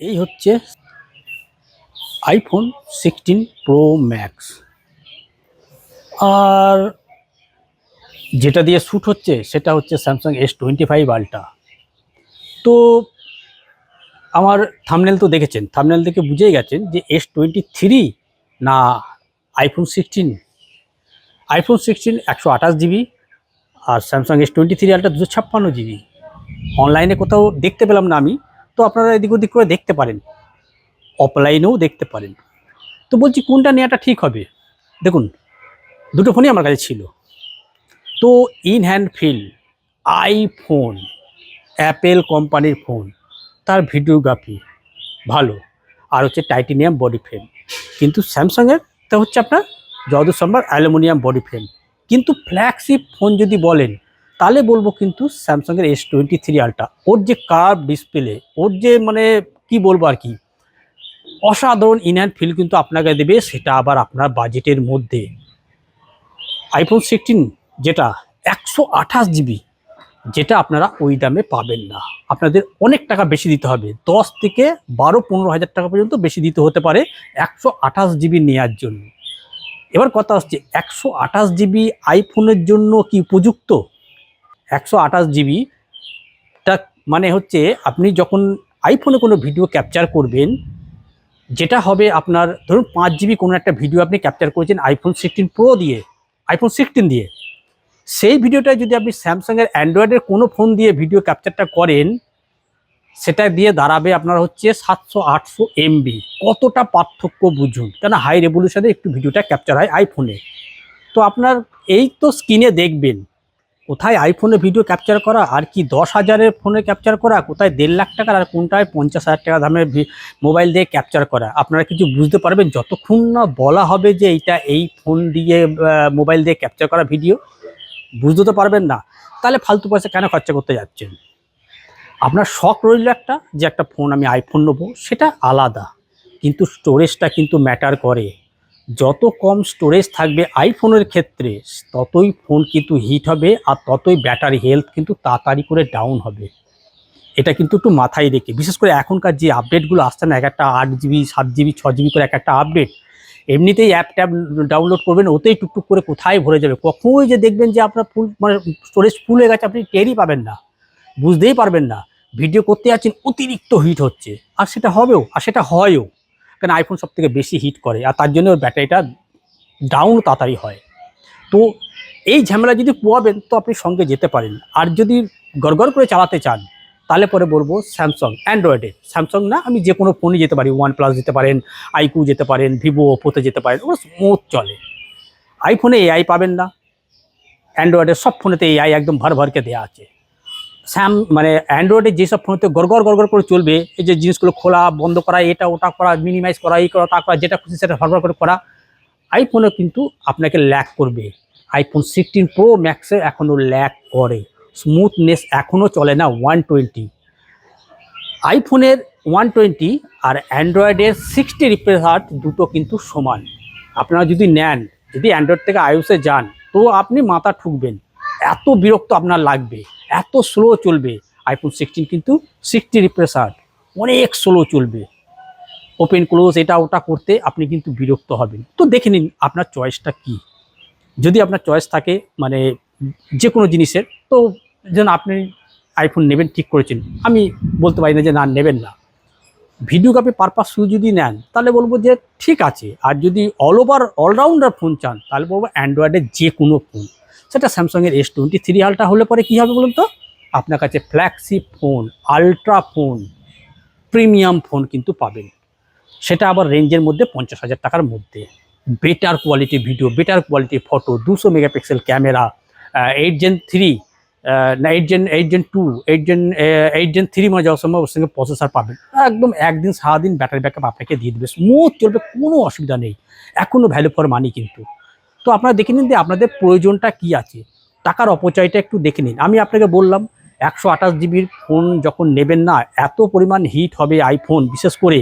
এই হচ্ছে iPhone 16 pro max. আর যেটা দিয়ে শ্যুট হচ্ছে সেটা হচ্ছে স্যামসাং S25 আলট্রা। তো আমার থাম্বনেল তো দেখেছেন, থাম্বনেল দেখে বুঝেই গেছেন যে S23 না আইফোন 16। আইফোন 16 128 জিবি আর স্যামসাং S23 আলট্রা 256 জিবি। অনলাইনে কোথাও দেখতে পেলাম না আমি, তো আপনারা এদিক ওদিক করে দেখতে পারেন, অফলাইনেও দেখতে পারেন। তো বলছি কোনটা নেওয়াটা ঠিক হবে। দেখুন, দুটো ফোনই আমার কাছে ছিল। তো in hand feel iPhone, Apple কোম্পানির ফোন, তার ভিডিওগ্রাফি ভালো, আর হচ্ছে টাইটেনিয়াম বডি ফ্রেম। কিন্তু স্যামসাংয়ের তা হচ্ছে আপনার যতদূর সম্ভব অ্যালুমিনিয়াম বডি ফ্রেম। কিন্তু ফ্ল্যাগশিপ ফোন যদি বলেন তাহলে বলবো কিন্তু স্যামসাংয়ের S23 আলট্রা। ওর যে কার্ভ ডিসপ্লে, ওর যে মানে কি বলবো আর কি, অসাধারণ ইন হ্যান্ড ফিল কিন্তু আপনাকে দেবে, সেটা আবার আপনার বাজেটের মধ্যে। আইফোন 16 যেটা 128 জিবি, যেটা আপনারা ওই দামে পাবেন না। আপনাদের অনেক টাকা বেশি দিতে হবে, 10 থেকে 12-15 হাজার টাকা পর্যন্ত বেশি দিতে হতে পারে 128 জিবি নেওয়ার জন্য। এবার কথা হচ্ছে 128 জিবি আইফোনের জন্য কি উপযুক্ত? 128 জিবিটা মানে হচ্ছে আপনি যখন আইফোনে কোনো ভিডিও ক্যাপচার করবেন, যেটা হবে আপনার ধরুন 5 জিবি কোনো একটা ভিডিও আপনি ক্যাপচার করেছেন আইফোন 16 প্রো দিয়ে, আইফোন 16 দিয়ে, সেই ভিডিওটা যদি আপনি স্যামসাংয়ের অ্যান্ড্রয়েডের কোনো ফোন দিয়ে ভিডিও ক্যাপচারটা করেন, সেটা দিয়ে দাঁড়াবে আপনার হচ্ছে 700-800 MB। কতটা পার্থক্য বুঝুন, কেন হাই রেভলিউশনে একটু ভিডিওটা ক্যাপচার হয় আইফোনে। তো আপনার এই তো স্ক্রিনে দেখবেন, কোথায় আইফোনে ভিডিও ক্যাপচার করা আর কি 10,000-এর ফোনে ক্যাপচার করা, কোথায় 1.5 লাখ টাকার, আর কোনটায় 50,000 টাকা দামের মোবাইল দিয়ে ক্যাপচার করা। আপনারা কিছু বুঝতে পারবেন যতক্ষণ না বলা হবে যে এইটা এই ফোন দিয়ে মোবাইল দিয়ে ক্যাপচার করা ভিডিও, বুঝতে তো পারবেন না। তাহলে ফালতু পয়সা কেন খরচা করতে যাচ্ছেন? আপনার শখ রইল একটা যে একটা ফোন আমি আইফোন নেবো, সেটা আলাদা, কিন্তু স্টোরেজটা কিন্তু ম্যাটার করে। যত কম স্টোরেজ থাকবে আইফোনের ক্ষেত্রে, ততই ফোন কিন্তু হিট হবে, আর ততই ব্যাটারি হেলথ কিন্তু তাড়াতাড়ি করে ডাউন হবে। এটা কিন্তু একটু মাথায় রেখে, বিশেষ করে এখনকার যে আপডেটগুলো আসছে না, এক একটা 8 জিবি 7 জিবি 6 জিবি করে এক একটা আপডেট, এমনিতেই অ্যাপ ট্যাপ ডাউনলোড করবেন, ওতেই টুকটুক করে কোথায় ভরে যাবে। কখনোই যে দেখবেন যে আপনার ফুল মানে স্টোরেজ ফুল হয়ে গেছে, আপনি টেরই পাবেন না, বুঝতেই পারবেন না। ভিডিও করতে যাচ্ছেন, অতিরিক্ত হিট হচ্ছে, আর সেটা হবেও, আর সেটা হয়ও। কারণ আইফোন সব থেকে বেশি হিট করে, আর তার জন্য ওর ব্যাটারিটা ডাউন তাড়াতাড়ি হয়। তো এই ঝামেলা যদি পোয়াবেন তো আপনি সঙ্গে যেতে পারেন। আর যদি গড়গড় করে চালাতে চান, তাহলে পরে বলবো স্যামসাং অ্যান্ড্রয়েডে, স্যামসাং না আমি যে কোনো ফোনই যেতে পারি, OnePlus যেতে পারেন, আইকিউ যেতে পারেন, ভিভো ওপোতে যেতে পারেন, ওরা স্মুথ চলে। আইফোনে এআই পাবেন না, অ্যান্ড্রয়েডের সব ফোনেতে এআই একদম ভর ভরকে দেওয়া আছে। মানে অ্যান্ড্রয়েডের যেসব ফোনেতে গড়গড় করে চলবে, এই যে জিনিসগুলো খোলা বন্ধ করা, এটা ওটা করা, মিনিমাইজ করা, এই করা তা করা, যেটা খুশি সেটা ভরভর করে করা, আইফোনে কিন্তু আপনাকে ল্যাগ করবে। আইফোন 16 প্রো ম্যাক্সে এখনও ল্যাগ করে, স্মুথনেস এখনও চলে না 120। আইফোনের 120 আর অ্যান্ড্রয়েডের 60 রিফ্রেশ রেট দুটো কিন্তু সমান। আপনারা যদি নেন, যদি অ্যান্ড্রয়েড থেকে আইওসে যান, তো আপনি মাথা ঠুকবেন, এত বিরক্ত আপনার লাগবে, এত স্লো চলবে। আইফোন 16 কিন্তু 60 রিফ্রেশ রেট, অনেক স্লো চলবে, ওপেন ক্লোজ এটা ওটা করতে আপনি কিন্তু বিরক্ত হবেন। তো দেখে নিন আপনার চয়েসটা কি। যদি আপনার চয়েস থাকে মানে যে কোনো জিনিসের, তো যেন আপনি আইফোন নেবেন ঠিক করেছেন, আমি বলতে পারি না যে না নেবেন না। ভিডিওগ্রাফি পারপাস শুধু যদি নেন তাহলে বলবো যে ঠিক আছে। আর যদি অলরাউন্ডার ফোন চান তাহলে বলবো অ্যান্ড্রয়েডের যে কোনো ফোন, সেটা স্যামসাংয়ের S23 আলট্রা হলে পরে কী হবে বলুন তো, আপনার কাছে flagship phone, ultra phone, premium phone কিন্তু পাবেন। সেটা আবার রেঞ্জের মধ্যে 50,000 টাকার মধ্যে। Better quality video, better quality photo, 200 megapixel camera, 8 Gen 3 না 8 Gen 2, 8 Gen 3 মানে যাওয়ার সময় ওর সঙ্গে প্রসেসর পাবেন। একদম একদিন সারাদিন ব্যাটারি ব্যাকআপ আপনাকে দিয়ে দেবে, স্মুথ চলবে, কোনো অসুবিধা নেই। এখনও ভ্যালু ফর মানি কিন্তু। তো আপনারা দেখে নিন যে আপনাদের প্রয়োজনটা কি আছে, টাকার অপচয়টা একটু দেখে নিন। আমি আপনাকে বললাম 128 জিবির ফোন যখন নেবেন না, এত পরিমাণ হিট হবে আইফোন বিশেষ করে,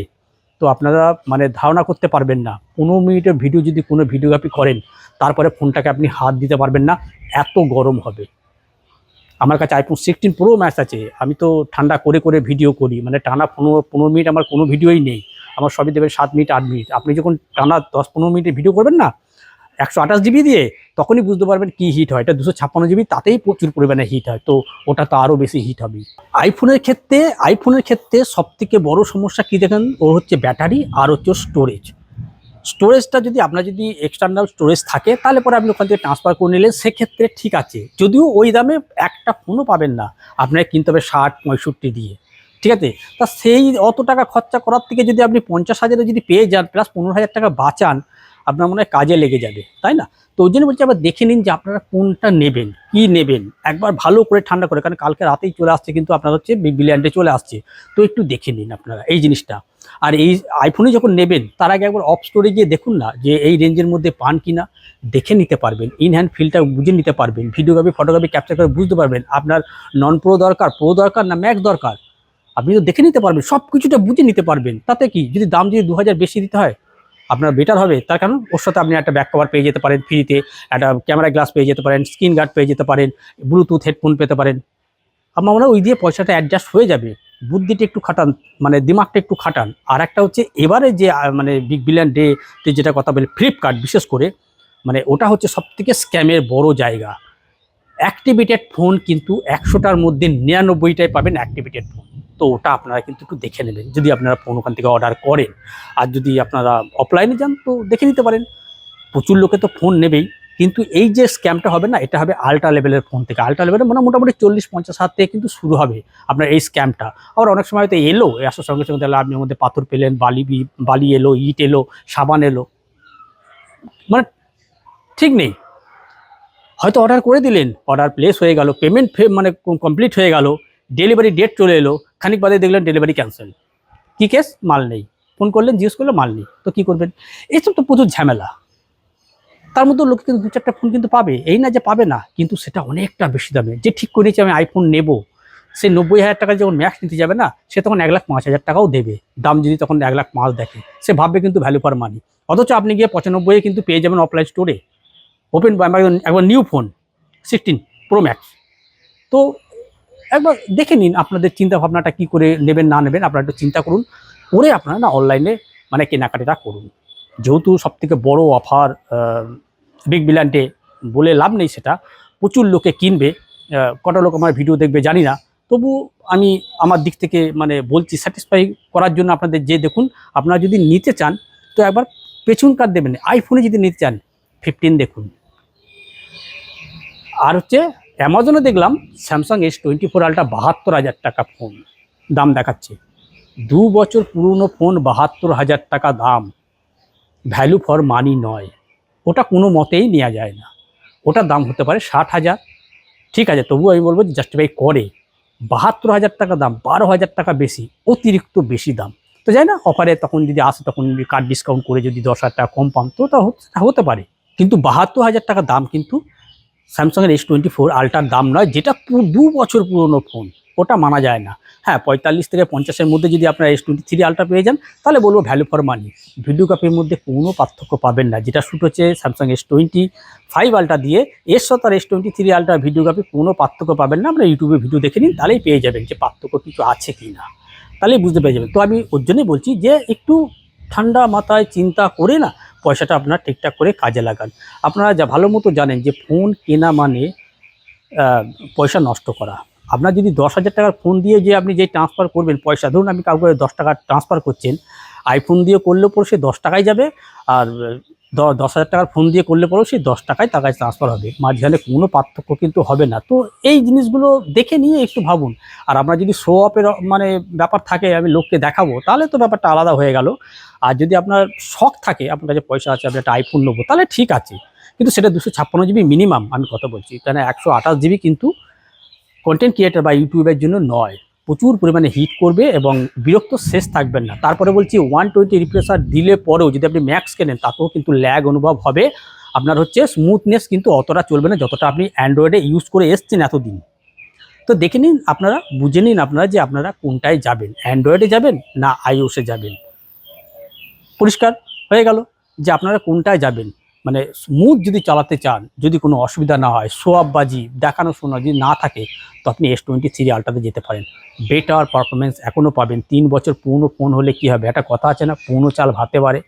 তো আপনারা মানে ধারণা করতে পারবেন না। 15 মিনিটের ভিডিও যদি কোনো ভিডিওগ্রাফি করেন, তারপরে ফোনটাকে আপনি হাত দিতে পারবেন না, এত গরম হবে। আমার কাছে iPhone 16 Pro Max আছে। আমি তো ঠান্ডা করে করে ভিডিও করি, মানে টানা 15 মিনিট আমার কোনো ভিডিওই নেই। আমার সবই দেবেন 7 মিনিট 8 মিনিট। আপনি যখন টানা 10-15 মিনিটের ভিডিও করবেন না 128 জিবি দিয়ে, তখনই বুঝতে পারবেন কি হিট হয়। এটা 256 জিবি, তাতেই প্রচুর পরিমাণে হিট হয়, তো ওটা তো আরও বেশি হিট হবে। আইফোনের ক্ষেত্রে সব থেকে বড় সমস্যা কি দেখেন, ও হচ্ছে ব্যাটারি আর হচ্ছে স্টোরেজটা যদি আপনার যদি এক্সটার্নাল স্টোরেজ থাকে তাহলে পরে আপনি ওখান থেকে ট্রান্সফার করে নিলেন, সেক্ষেত্রে ঠিক আছে। যদিও ওই দামে একটা ফোনও পাবেন না, আপনাকে কিনতে হবে 60-65 দিয়ে, ঠিক আছে। তা সেই অত টাকা খরচা করার থেকে যদি আপনি 50,000 যদি পেয়ে যান, প্লাস 15,000 টাকা বাঁচান, আপনার মনে হয় কাজে লেগে যাবে, তাই না? তো ওই জন্য বলছি আবার দেখে নিন যে আপনারা কোনটা নেবেন, কি নেবেন, একবার ভালো করে ঠান্ডা করে, কারণ কালকে রাতেই চলে আসছে কিন্তু আপনার হচ্ছে বিগ বিলিয়ন ডে চলে আসছে, তো একটু দেখে নিন আপনারা এই জিনিসটা। আর এই আইফোনে যখন নেবেন তার আগে একবার অফ স্টোরে গিয়ে দেখুন না যে এই রেঞ্জের মধ্যে পান কিনা, দেখে নিতে পারবেন, ইন হ্যান্ড ফিলটা বুঝে নিতে পারবেন, ভিডিওগ্রাফি ফটোগ্রাফি ক্যাপচার করে বুঝতে পারবেন আপনার নন প্রো দরকার, প্রো দরকার না ম্যাক্স দরকার, আপনি তো দেখে নিতে পারবেন, সব কিছুটা বুঝে নিতে পারবেন। তাতে কি, যদি দাম যদি 2000 বেশি দিতে হয় আপনার বেটার হবে, তার কারণ ওর সাথে আপনি একটা ব্যাক কভার পেয়ে যেতে পারেন ফ্রিতে, একটা ক্যামেরা গ্লাস পেয়ে যেতে পারেন, স্ক্রিন গার্ড পেয়ে যেতে পারেন, ব্লুটুথ হেডফোন পেতে পারেন। আপনার মনে হয় ওই দিয়ে পয়সাটা অ্যাডজাস্ট হয়ে যাবে। বুদ্ধিটা একটু খাটান, মানে দিমাগটা একটু খাটান। আর একটা হচ্ছে এবারে যে মানে বিগ বিলিয়ন ডেতে যেটা কথা বলি, ফ্লিপকার্ট বিশেষ করে, মানে ওটা হচ্ছে সবথেকে স্ক্যামের বড় জায়গা। অ্যাক্টিভেটেড ফোন কিন্তু 100টার মধ্যে 99টাই পাবেন অ্যাক্টিভেটেড ফোন। তো ওটা আপনারা কিন্তু একটু দেখে নেবেন যদি আপনারা ফোন ওখান থেকে অর্ডার করেন। আর যদি আপনারা অফলাইনে যান তো দেখে নিতে পারেন। প্রচুর লোকে তো ফোন নেবেই, কিন্তু এই যে স্ক্যামটা হবে না, এটা হবে আল্ট্রা লেভেলের ফোন থেকে। আল্ট্রা লেভেলের মানে মোটামুটি 40-50 হাজার থেকে কিন্তু শুরু হবে আপনার এই স্ক্যামটা। আবার অনেক সময় তো এলো, আসার সঙ্গে সঙ্গে তাহলে আপনি ওর মধ্যে পাথর পেলেন, বালি এলো, ইট এলো, সাবান এলো, মানে ঠিক নেই। হয়তো অর্ডার করে দিলেন, অর্ডার প্লেস হয়ে গেল, পেমেন্ট মানে কমপ্লিট হয়ে গেল, ডেলিভারি ডেট চলে এলো, খানিক বাদে দেখলেন ডেলিভারি ক্যান্সেল। কী কেস, মাল নেই। ফোন করলেন, জিজ্ঞেস করলে মাল নেই, তো কী করবেন? এইসব তো প্রচুর ঝামেলা। তার মধ্যে লোকে কিন্তু 2-4টা ফোন কিন্তু পাবে, এই না যে পাবে না, কিন্তু সেটা অনেকটা বেশি দামে। যে ঠিক করে নিয়েছে আমি আইফোন নেব, সে 90,000 টাকা যখন ম্যাক্স নিতে যাবে না, সে তখন 1,05,000 টাকাও দেবে। দাম যদি তখন 1,05,000 দেখে, সে ভাববে কিন্তু ভ্যালু ফর মানি। অথচ আপনি গিয়ে 95 কিন্তু পেয়ে যাবেন অফলাইন স্টোরে, ওপেন একবার নিউ ফোন 16 Pro Max। তো একবার দেখে নিন আপনাদের চিন্তা ভাবনাটা কী করে নেবেন না নেবেন, আপনারা একটু চিন্তা করুন, করে আপনারা না অনলাইনে মানে কেনাকাটিটা করুন। যেহেতু সবথেকে বড় অফার বিগ বিলিয়ন ডে, বলে লাভ নেই, সেটা প্রচুর লোকে কিনবে। কটা লোক আমার ভিডিও দেখবে জানি না, তবু আমি আমার দিক থেকে মানে বলছি, স্যাটিসফাই করার জন্য আপনাদের, যে দেখুন আপনারা যদি নিতে চান তো একবার পেছন কাট দেবেন। আইফোনে যদি নিতে চান 15 দেখুন। আর হচ্ছে অ্যামাজনে দেখলাম স্যামসাং S24 আলট্রা 72,000 টাকা ফোন দাম দেখাচ্ছে। 2 বছর পুরনো ফোন 72,000 টাকা দাম, ভ্যালু ফর মানি নয়, ওটা কোনো মতেই নেওয়া যায় না। ওটার দাম হতে পারে 60,000, ঠিক আছে, তবুও আমি বলবো জাস্টিফাই করে। 72,000 টাকা দাম, 12,000 টাকা বেশি, অতিরিক্ত বেশি দাম। তো যাই না, অফারে তখন যদি আসে, তখন কার্ড ডিসকাউন্ট করে যদি 10,000 টাকা কম পান তো তা হতে পারে। কিন্তু 72,000 টাকা দাম কিন্তু স্যামসাংয়ের S24 আলট্রার দাম নয়, যেটা 2 বছর পুরনো ফোন, ওটা মানা যায় না। হ্যাঁ, 45 থেকে 50-এর মধ্যে যদি আপনারা S23 আলট্রা পেয়ে যান তাহলে বলবো ভ্যালু ফর মানি। ভিডিওগ্রাফির মধ্যে কোনো পার্থক্য পাবেন না, যেটা শ্যুট হচ্ছে স্যামসাং S25 আলট্রা দিয়ে, এর সাথে আর S23 আলট্রা ভিডিওগ্রাফি কোনো পার্থক্য পাবেন না। আপনারা ইউটিউবে ভিডিও দেখে নিন, তাহলেই পেয়ে যাবেন যে পার্থক্য কিছু আছে কি না, তাহলেই বুঝতে পেরে যাবেন। তো আমি ওর জন্যই বলছি যে একটু ঠান্ডা মাথায় চিন্তা করে না পয়সাটা আপনারা ঠিকঠাক করে কাজে লাগান। আপনারা যা ভালো মতো জানেন যে ফোন কেনা মানে পয়সা নষ্ট করা। আপনার যদি 10,000 টাকার ফোন দিয়ে যে আপনি যে ট্রান্সফার করবেন পয়সা, ধরুন আপনি কাউকে 10 টাকা ট্রান্সফার করছেন, আইফোন দিয়ে করলেও পরে সে 10 টাকায় যাবে, আর 10,000 টাকার ফোন দিয়ে করলে পরেও সেই 10 টাকায় তার কাছে ট্রান্সফার হবে, মাঝখানে কোনো পার্থক্য কিন্তু হবে না। তো এই জিনিসগুলো দেখে নিয়ে একটু ভাবুন। আর আপনার যদি শো অফের মানে ব্যাপার থাকে, আমি লোককে দেখাবো, তাহলে তো ব্যাপারটা আলাদা হয়ে গেল। আর যদি আপনার শখ থাকে, আপনার কাছে পয়সা আছে, আপনি একটা আইফোন নেবো, তাহলে ঠিক আছে, কিন্তু সেটা 256 জিবি মিনিমাম আমি কথা বলছি, কারণ 128 জিবি কিন্তু কন্টেন্ট ক্রিয়েটার বা ইউটিউবের জন্য নয়। প্রচুর পরিমাণে হিট করবে এবং বিরক্ত শেষ থাকবেন না। তারপরে বলছি 120 রিফ্রেশার দিলে পরেও যদি আপনি ম্যাক্স কেনেন, তাতেও কিন্তু ল্যাগ অনুভব হবে। আপনার হচ্ছে স্মুথনেস কিন্তু অতটা চলবে না যতটা আপনি অ্যান্ড্রয়েডে ইউজ করে এসছেন এতদিন। তো দেখে নিন, আপনারা বুঝে নিন আপনারা যে আপনারা কোনটায় যাবেন, অ্যান্ড্রয়েডে যাবেন না আইওসে যাবেন। পরিষ্কার হয়ে গেল যে আপনারা কোনটায় যাবেন। মানে স্মুথ যদি চালাতে চান, যদি কোনো অসুবিধা না হয়, সোয়াববাজি দেখানো শোনা যদি না থাকে, তো আপনি S23 আলট্রাতে যেতে পারেন। বেটার পারফরমেন্স এখনও পাবেন। 3 বছর পুরনো ফোন হলে কি হবে, একটা কথা আছে না, পুরনো চাল ভাতে পারে,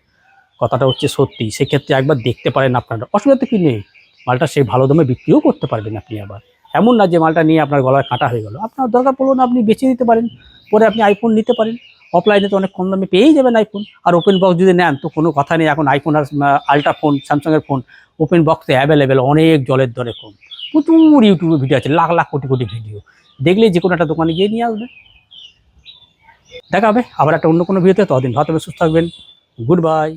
কথাটা হচ্ছে সত্যি। সেক্ষেত্রে একবার দেখতে পারেন আপনারা, অসুবিধা তো কি নেই। মালটা সেই ভালো দামে বিক্রিও করতে পারবেন আপনি। আবার এমন না যে মালটা নিয়ে আপনার গলায় কাঁটা হয়ে গেল, আপনার দরকার পড়লো না আপনি বেঁচে দিতে পারেন, পরে আপনি আইফোন নিতে পারেন। অফলাইনে তো অনেক কম দামে পেয়েই যাবেন আইফোন। আর ওপেন বক্স যদি নেন তো কোনো কথা নেই, এখন আইফোন আর আলট্রা ফোন, স্যামসাংয়ের ফোন ওপেন বক্সে অ্যাভেলেবেল, অনেক জলের দরে কম। প্রচুর ইউটিউবে ভিডিও আছে, লাখ লাখ কোটি কোটি ভিডিও, দেখলেই যে কোনো একটা দোকানে গিয়ে নিয়ে আসবে। দেখা হবে আবার একটা অন্য কোনো ভিডিওতে, ততদিন ভালো থাকবেন, সুস্থ থাকবেন। Good bye.